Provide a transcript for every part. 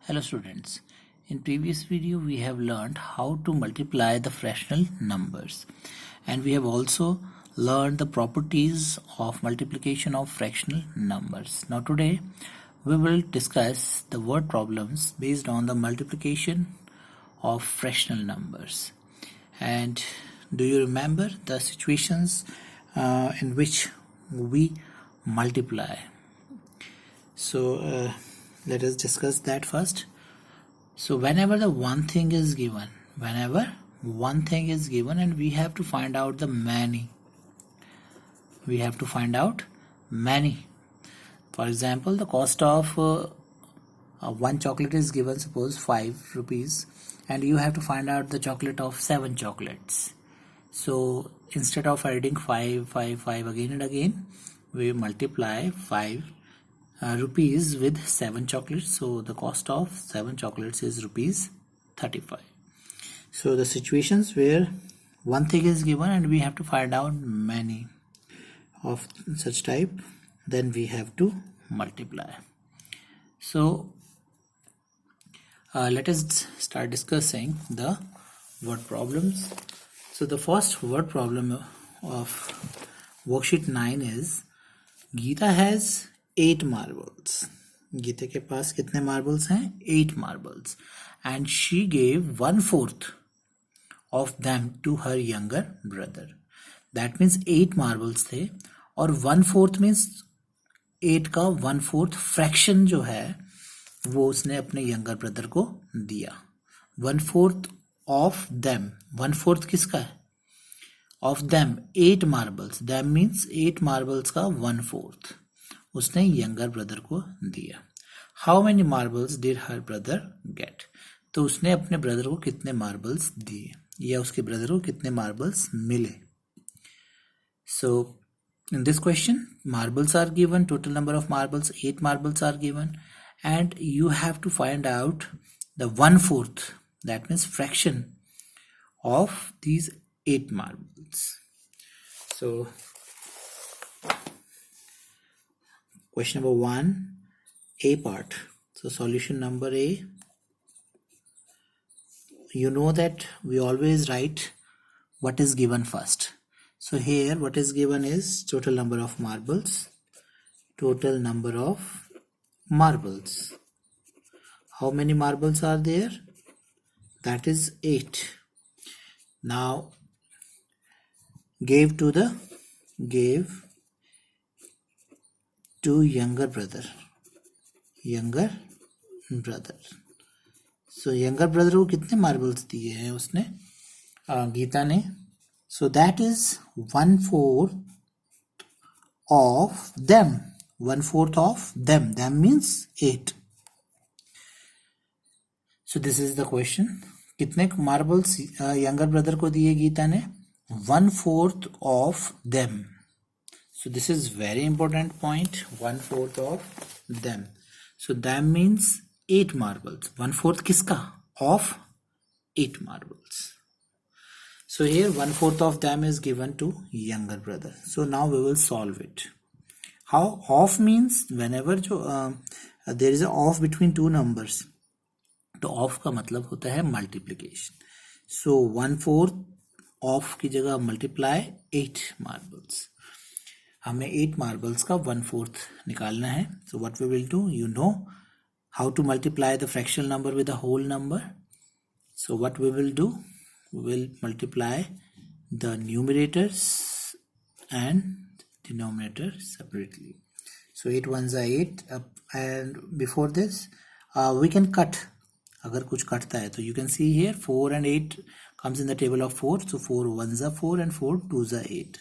Hello students, in previous video we have learned how to multiply the fractional numbers, and we have also learned the properties of multiplication of fractional numbers. Now today we will discuss the word problems based on the multiplication of fractional numbers. And do you remember the situations in which we multiply? So let us discuss that first. So whenever one thing is given and we have to find out the many, for example, the cost of one chocolate is given, suppose 5 rupees, and you have to find out the chocolate of 7 chocolates. So instead of adding 5 again and again, we multiply 5 rupees with 7 chocolates. So the cost of 7 chocolates is rupees 35. So the situations where one thing is given and we have to find out many of such type, then we have to multiply. So let us start discussing the word problems. So the first word problem of worksheet 9 is Geeta has 8 marbles. Gita के पास कितने marbles हैं? 8 marbles. And she gave 1/4 of them to her younger brother. That means 8 marbles थे और 1/4 means 8 का 1/4 fraction जो है वो उसने अपने younger brother को दिया. 1/4 of them. 1/4 किसका है? Of them 8 marbles. Them means 8 marbles का 1/4 उसने यंगर ब्रदर को दिया. How many marbles did her brother get? तो उसने अपने ब्रदर को कितने मार्बल्स दिए या उसके ब्रदर को कितने मार्बल्स मिले. So in this question marbles are given, total number of marbles 8 marbles are given, and you have to find out the 1/4, that means fraction of these 8 marbles. So question number 1, A part. So solution number A, you know that we always write what is given first. So here what is given is total number of marbles. How many marbles are there? That is 8. Now gave to younger brother. So younger brother को कितने marbles दिए हैं उसने गीता ने? So that is 1/4 of them. 1/4 of them. Them means 8. So this is the question. कितने marbles younger brother को दिए गीता ने? 1/4 of them. So this is very important point. 1/4 of them. So them means 8 marbles. 1/4 किसका? Of 8 marbles. So here 1/4 of them is given to younger brother. So now we will solve it. How? Of means whenever जो there is a off between two numbers, तो of का मतलब होता है multiplication. So 1/4 of की जगह multiply 8 marbles. हमें 8 marbles का 1/4 निकालना है. So what we will do, you know how to multiply the fractional number with a whole number. So what we will do, we will multiply the numerators and denominator separately. So 8 1s are 8, and before this we can cut. अगर कुछ कटता है तो you can see here 4 and 8 comes in the table of 4. So 4 1s are 4 and 4 2s are 8.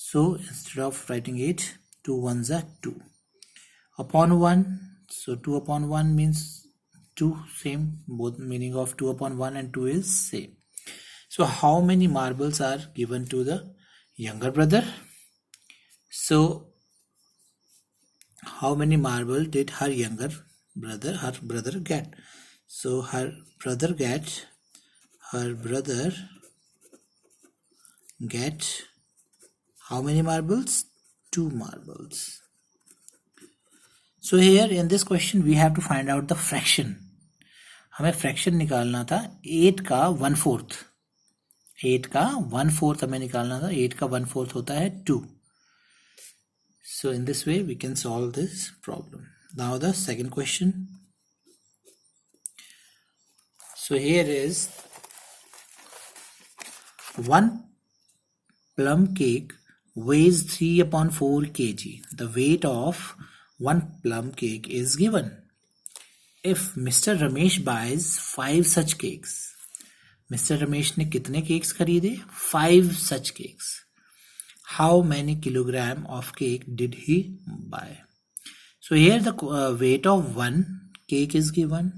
So instead of writing 8, 2 1s are 2 upon 1. So 2 upon 1 means 2, same, both meaning of 2 upon 1 and 2 is same. So how many marbles are given to the younger brother? So how many marble did her brother get? So her brother get how many marbles? 2 marbles. So here in this question we have to find out the fraction. हमें fraction निकालना था 8 का 1/4, 8 का 1/4 हमें निकालना था, 8 का 1/4 होता है 2. So in this way we can solve this problem. Now the second question. So here is one plum cake weighs 3/4 kg. The weight of one plum cake is given. If Mr. Ramesh buys 5 such cakes, Mr. Ramesh ने कितने cakes खरीदे? 5 such cakes. How many kilogram of cake did he buy? So here the weight of one cake is given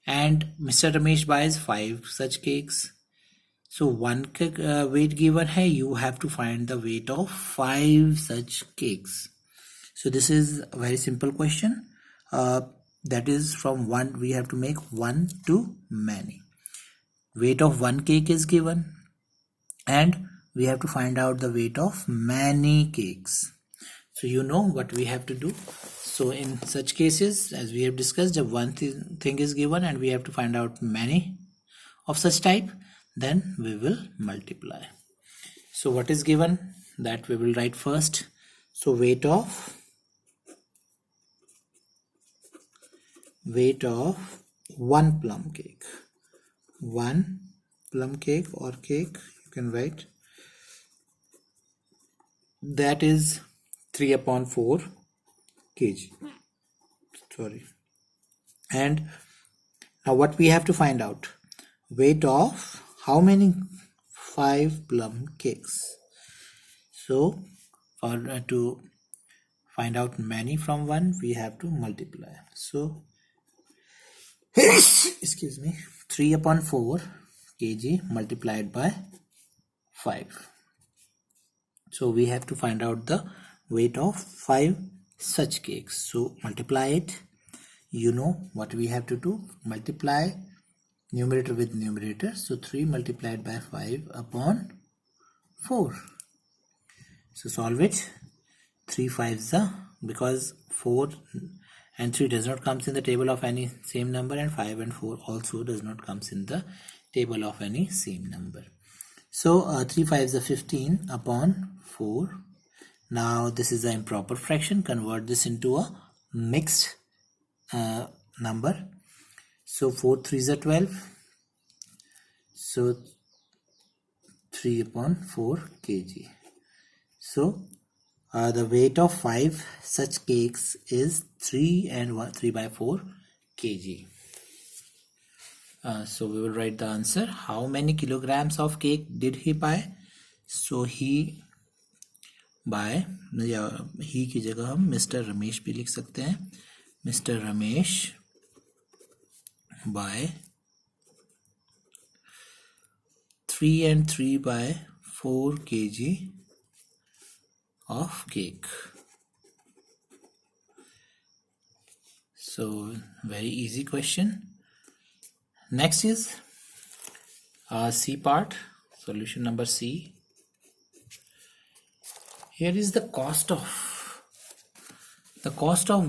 and Mr. Ramesh buys 5 such cakes. So one cake weight given hai, you have to find the weight of 5 such cakes. So this is a very simple question. That is from one, we have to make one to many. Weight of one cake is given and we have to find out the weight of many cakes. So you know what we have to do. So in such cases, as we have discussed, if one thing is given and we have to find out many of such type, then we will multiply. So what is given, that we will write first. So weight of one plum cake. One plum cake or cake, you can write, that is 3/4 kg. Sorry. And now what we have to find out, weight of how many? 5 plum cakes. So for to find out many from one, we have to multiply. So excuse me, 3/4 kg multiplied by 5. So we have to find out the weight of 5 such cakes. So multiply it. You know what we have to do, multiply numerator with numerator. So 3 multiplied by 5/4. So solve it. 3 5s are, because 4 and 3 does not comes in the table of any same number, and 5 and 4 also does not comes in the table of any same number. So 3 5s are 15/4. Now this is an improper fraction. Convert this into a mixed number. So 4 3s are 12. So 3/4 kg. So the weight of 5 such cakes is 3/4 kg. So we will write the answer. How many kilograms of cake did he buy? So he buy, या he की जगह हम Mr. Ramesh भी लिख सकते हैं. Mr. Ramesh buy 3 3/4 kg of cake. So very easy question. Next is C part, solution number C. Here is the cost of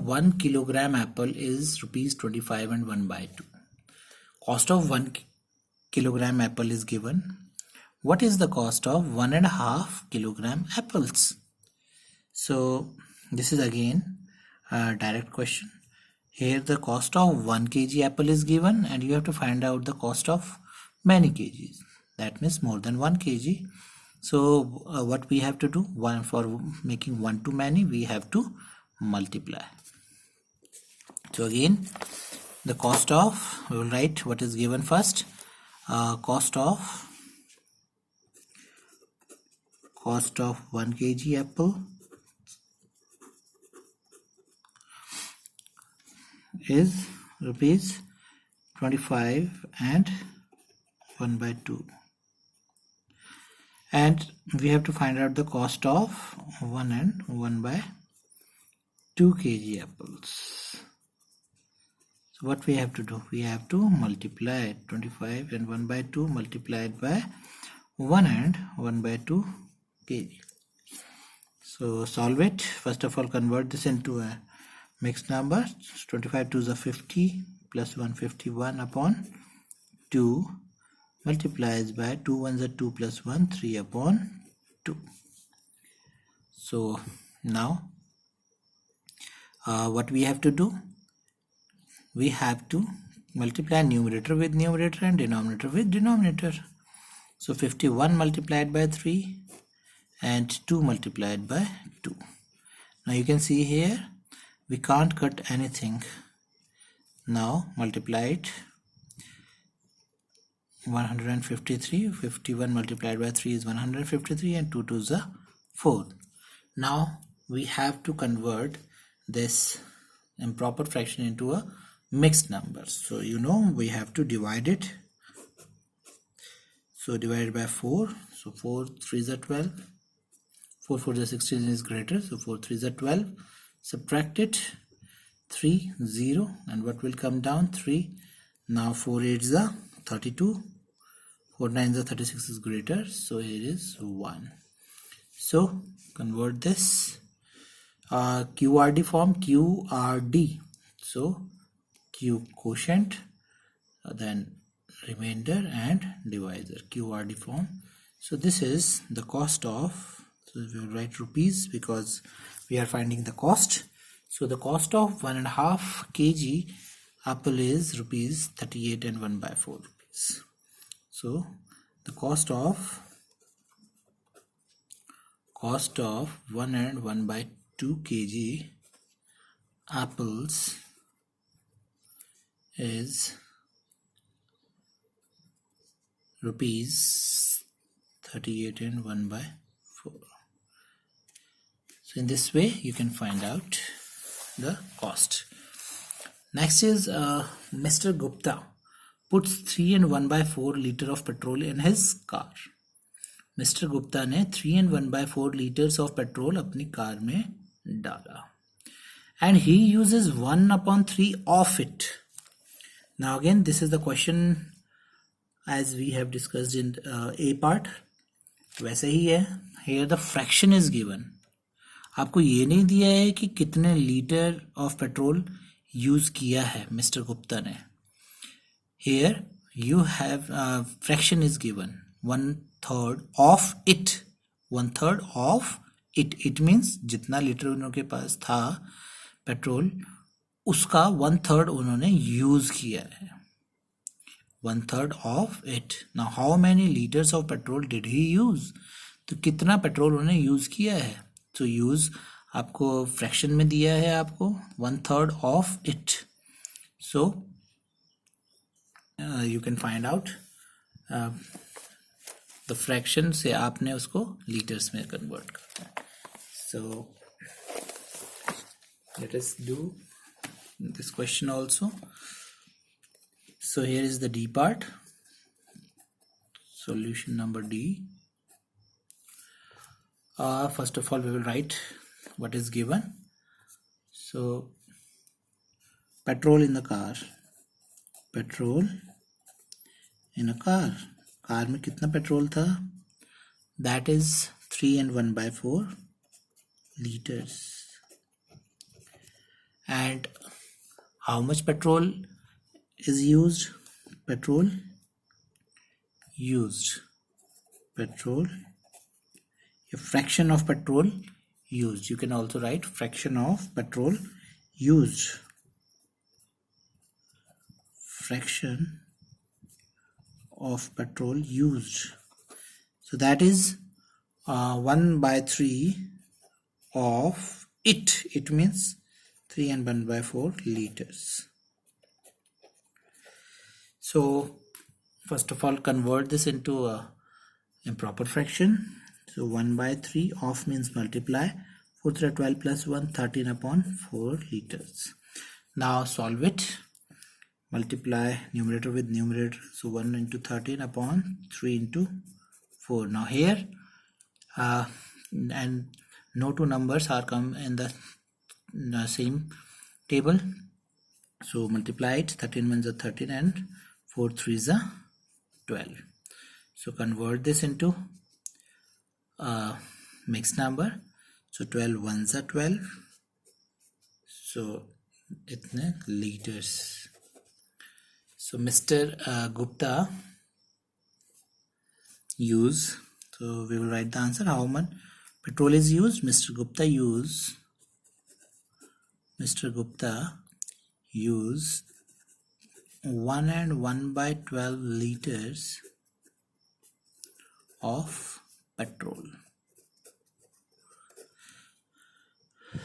1 kilogram apple is ₹25 and 1/2. Cost of 1 kilogram apple is given. What is the cost of 1.5 kilogram apples? So this is again a direct question. Here the cost of 1 kg apple is given and you have to find out the cost of many kgs. That means more than 1 kg. So what we have to do, for making one to many, we have to multiply. So again, the cost of, we will write what is given first. Cost of 1 kg apple is ₹25 and 1/2, and we have to find out the cost of 1 and 1/2 kg apples. So what we have to do, we have to multiply 25 and 1/2 multiplied by 1 and 1/2 kg. So solve it. First of all, convert this into a mixed number. 25 2s are 50 plus 1 51 upon 2 multiplies by 2 1s are 2 plus 1 3 upon 2. So now what we have to do, we have to multiply numerator with numerator and denominator with denominator. So 51 multiplied by 3 and 2 multiplied by 2. Now you can see here we can't cut anything. Now multiply it. 153, 51 multiplied by 3 is 153 and 2 2s are 4. Now we have to convert this improper fraction into a mixed number. So you know we have to divide it. So divided by 4. So 4 3s are 12. 4 4 is 16 is greater. So 4 3s are 12. Subtract it. 3 0 and what will come down? 3. Now 4 8s are 32. 4 9s are 36 is greater. So here is 1. So convert this QRD form, QRD. So Q quotient, then remainder and divisor, QRD form. So this is the cost of, so we will write rupees because we are finding the cost. So the cost of 1.5 kg apple is rupees 38 and 1/4 rupees. So the cost of 1 and 1/2 kg apples is rupees 38 and 1/4. So in this way you can find out the cost. Next is Mr. Gupta puts 3 and 1/4 liter of petrol in his car. Mr. Gupta ने 3 and 1/4 liters of petrol अपनी car में डाला. And he uses 1/3 of it. Now again this is the question as we have discussed in A part. वैसे ही है. Here the fraction is given. आपको ये नहीं दिया है कि कितने लीटर ऑफ पेट्रोल यूज किया है मिस्टर गुप्ता ने. Here you have fraction is given. 1/3 of it. 1/3 of it. It means जितना लीटर उनके पास था पेट्रोल उसका 1/3 उन्होंने यूज किया है. 1/3 of it. Now how many liters of petrol did he use? तो कितना पेट्रोल उन्होंने यूज किया है. तो यूज आपको फ्रैक्शन में दिया है आपको 1/3 of it. So you can find out the fraction से आपने उसको लीटर्स में कन्वर्ट करना है. So let us do this question also. So here is the D part. Solution number D. First of all we will write what is given. So petrol in the car. Petrol in a car. Car में कितना petrol था? That is 3 and 1/4 liters. And how much petrol is used? Petrol used. Petrol. A fraction of petrol used. You can also write fraction of petrol used. Fraction of petrol used. So that is 1/3 of it. It means 3 and 1/4 liters. So first of all convert this into a improper fraction. So 1/3 of means multiply. 4 3 12 plus 1 13/4 liters. Now solve it. Multiply numerator with numerator. So 1 into 13/3 into 4. Now here and no two numbers are come in the same table. So multiply it. 13 1s are 13 and 4 3s are 12. So convert this into mixed number. So 12 1s are 12. So itne liters. So Mr. Gupta use, so we will write the answer. How much petrol is used? Mr. Gupta use 1 and 1/12 liters of petrol.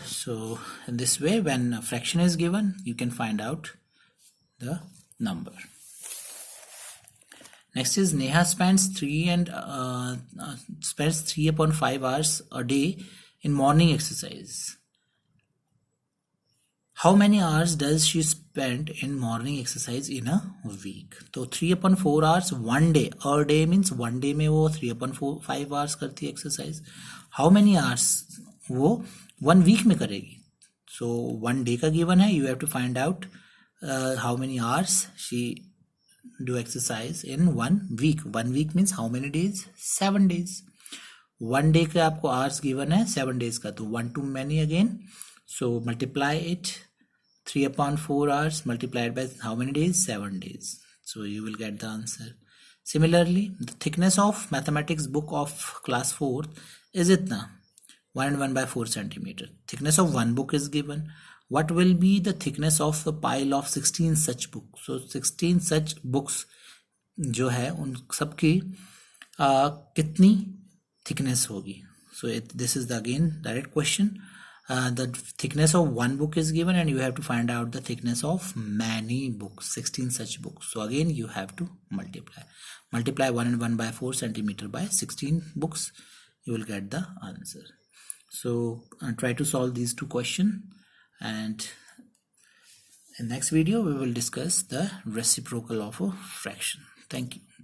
So in this way, when a fraction is given, you can find out the number. Next is Neha spends 3.5 hours a day in morning exercise. How many hours does she spend in morning exercise in a week? तो 3/4 hours one day. A day means one day में वो 3/5 hours करती है exercise. How many hours वो 1 week में करेगी? So 1 day का given है. You have to find out how many hours she do exercise in 1 week. 1 week means how many days? 7 days. 1 day का आपको hours given है 7 days का, तो 1 too many again. So multiply it. 3/4 hours multiplied by how many days? 7 days. So you will get the answer. Similarly, the thickness of mathematics book of class 4th is itna 1 and 1/4 centimeter. Thickness of one book is given. What will be the thickness of a pile of 16 such books? So 16 such books जो है उन सबकी कितनी thickness होगी? So this is the again direct question. The thickness of one book is given and you have to find out the thickness of many books, 16 such books. So again you have to multiply 1 and 1/4 centimeter by 16 books. You will get the answer. So try to solve these two questions, and in next video we will discuss the reciprocal of a fraction. Thank you.